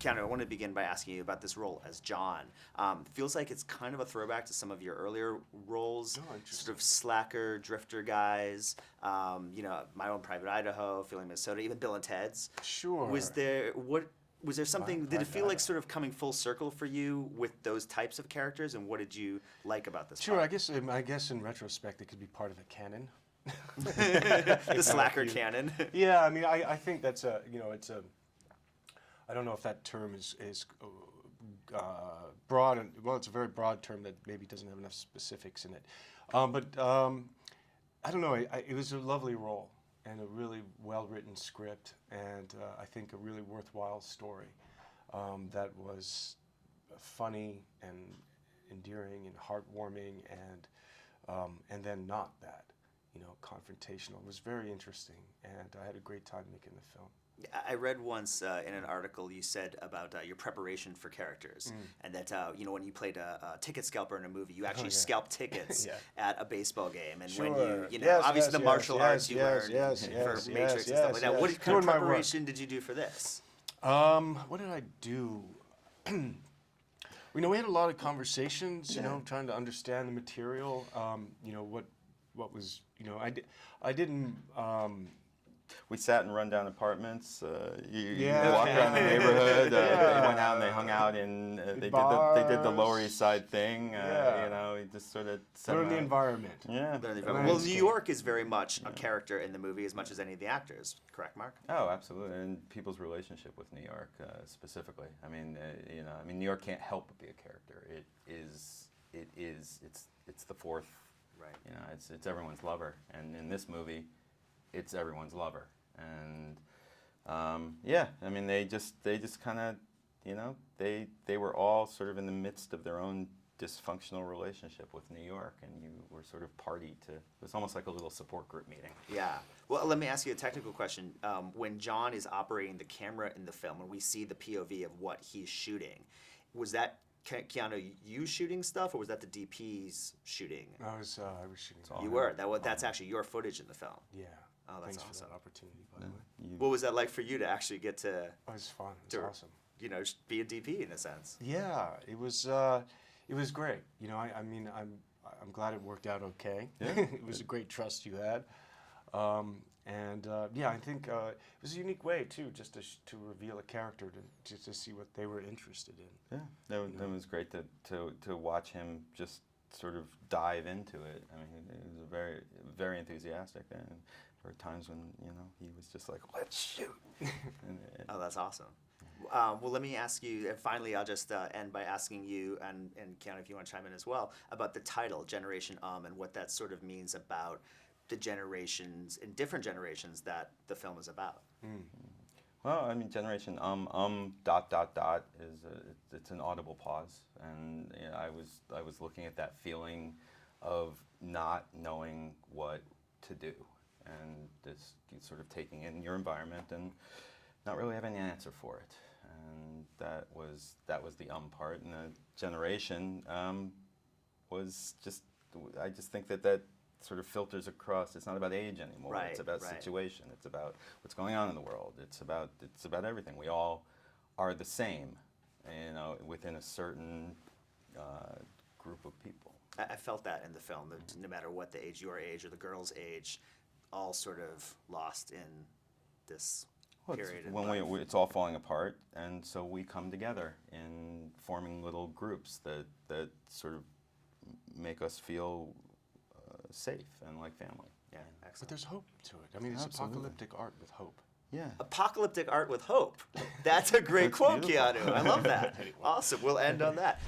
Keanu, I want to begin by asking you about this role as John. Feels like it's kind of a throwback to some of your earlier roles, sort of slacker, drifter guys. My Own Private Idaho, Feeling Minnesota, even Bill and Ted's. Sure. Was there something? Did it feel like sort of coming full circle for you with those types of characters? And what did you like about this? Sure. part? I guess in retrospect, it could be part of a canon. The slacker canon. Yeah, I mean, I think that's it's a. I don't know if that term is broad, and well, it's a very broad term that maybe doesn't have enough specifics in it. But I don't know. It was a lovely role and a really well-written script, and I think a really worthwhile story that was funny and endearing and heartwarming, and then not that, confrontational. It was very interesting, and I had a great time making the film. I read once in an article you said about your preparation for characters, and that when you played a ticket scalper in a movie, you actually scalped tickets when a baseball game, and Sure. when you Yes, obviously the martial arts you learned for Matrix and stuff like that. What kind of preparation did you do for this? What did I do? We had a lot of conversations, trying to understand the material. What was, I didn't. We sat in rundown apartents. You walked around the neighborhood. They went out and they hung out in. They did the Lower East Side thing. We just sort of learn the environment. Yeah. Well, New York is very much a character in the movie as much as any of the actors. Correct, Mark? Oh, absolutely, and people's relationship with New York specifically. I mean, New York can't help but be a character. It's the fourth. Right. It's everyone's lover, and in this movie, it's everyone's lover, and I mean, they just kind of, they were all sort of in the midst of their own dysfunctional relationship with New York, and you were sort of party to. It was almost like a little support group meeting. Yeah. Well, let me ask you a technical question. When John is operating the camera in the film, and we see the POV of what he's shooting, was that Keanu, you shooting stuff, or was that the DP's shooting? I was shooting. You were. That's actually your footage in the film. Yeah. Oh, that's Thanks awesome. for that opportunity, by the way. What was that like for you to actually get to? It was fun. It was awesome. Be a DP in a sense. Yeah, it was great. I'm glad it worked out okay. Yeah. It was a great trust you had. I think it was a unique way too, just to reveal a character, to see what they were interested in. Yeah, that was great to watch him just sort of dive into it. I mean, he was very, very enthusiastic, and there were times when he was just like, "Let's shoot." Oh, that's awesome. Well, let me ask you, and finally, I'll just end by asking you, and Keanu, if you want to chime in as well, about the title, Generation and what that sort of means about the generations, in different generations, that the film is about. Well, I mean, Generation is it's an audible pause, and I was looking at that feeling of not knowing what to do, and this sort of taking in your environment and not really having an answer for it, and that was the part, and the generation was just, I just think that sort of filters across. It's not about age anymore. Right, it's about right. situation. It's about what's going on in the world. It's about everything. We all are the same, within a certain group of people. I felt that in the film, that no matter what the age, your age or the girl's age, all sort of lost in this period. It's all falling apart, and so we come together in forming little groups that sort of make us feel safe and like family. Yeah, excellent. But there's hope to it. I mean, it's apocalyptic art with hope. Yeah. Apocalyptic art with hope. That's a great quote, beautiful. Keanu. I love that. Awesome. We'll end on that.